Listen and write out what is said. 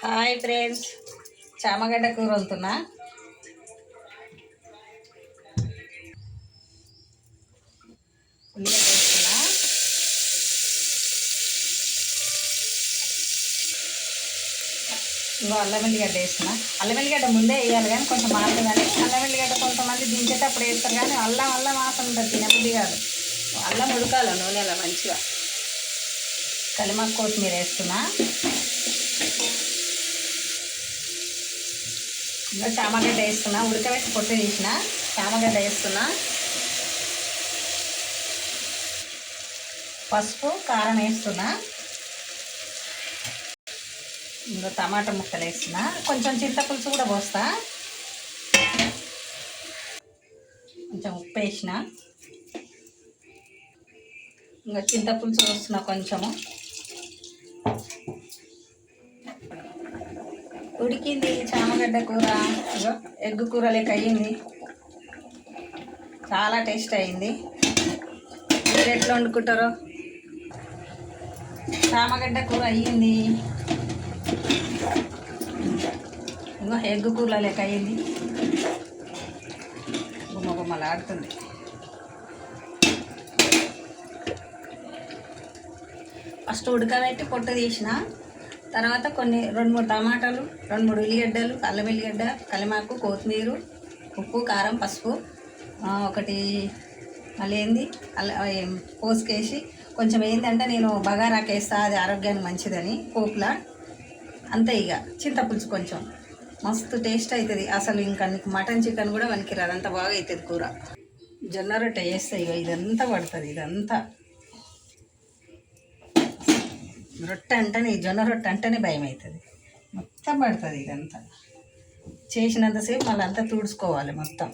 Hi friends, చామగడ్డ కూర వండుతున్నా. ఉల్లిగడ్డ వేస్తున్నా. ఇంకో అల్లం వెల్లిగడ్డ వేస్తున్నా. అల్లం వెల్లిగడ్డ ముందే వేయాలి కానీ కొంచెం మారుతుందని అల్లం వెల్లిగడ్డ కొంతమంది దించేటప్పుడు వేస్తారు, కానీ అల్లం వాసన ఉంటుంది, తినబుద్ధి కాదు. అల్లం ఉడకాలి నూనెలో మంచిగా. కలిమాకు కొత్తిమీర వేస్తున్నా. ఇంకా చామగడ్డ వేస్తున్నా. ఉడకబెట్టి పొట్టు తీసిన చామగడ్డ వేస్తున్నా. పసుపు కారం వేస్తున్నా. ఇంకా టమాటా ముక్కలు వేస్తున్నా. కొంచెం చింతపులుసు కూడా పోస్తా. కొంచెం ఉప్పు వేసిన. ఇంకా చింతపులుసు పోస్తున్నా కొంచెము. ఉడికింది చామగడ్డ కూర. ఎగ్ కూర లెక్క అయ్యింది, చాలా టేస్ట్ అయింది. మీరు ఎట్లా వండుకుంటారో. చామగడ్డ కూర అయ్యింది, ఇంకో ఎగ్ కూర లెక్క అయ్యింది. గుమ్మగుమ్మలాడుతుంది. ఫస్ట్ ఉడకబెట్టి పొట్టు తీసిన తర్వాత కొన్ని 2-3 టమాటాలు, 2-3 ఉల్లిగడ్డలు, అల్లం వెల్లిగడ్డ, కలిమాకు, కొత్తిమీర, ఉప్పు, కారం, పసుపు, ఒకటి మళ్ళీ పోసుకేసి కొంచెం ఏంటంటే నేను బగారాకు వేస్తా, అది ఆరోగ్యానికి మంచిదని పోపులా. అంతే. ఇక చింతపులుసు కొంచెం మస్తు టేస్ట్ అవుతుంది అసలు. ఇంకా నీకు మటన్ చికెన్ కూడా వనికిరాదు, అంత బాగా అవుతుంది కూర. జొన్న రొట్టె వేస్తే ఇక ఇదంతా పడుతుంది. ఇదంతా రొట్టె అంటేనే, జొన్న రొట్టె అంటేనే భయం అవుతుంది. మొత్తం పడుతుంది ఇదంతా. చేసినంతసేపు మళ్ళీ అంతా తుడుచుకోవాలి మొత్తం.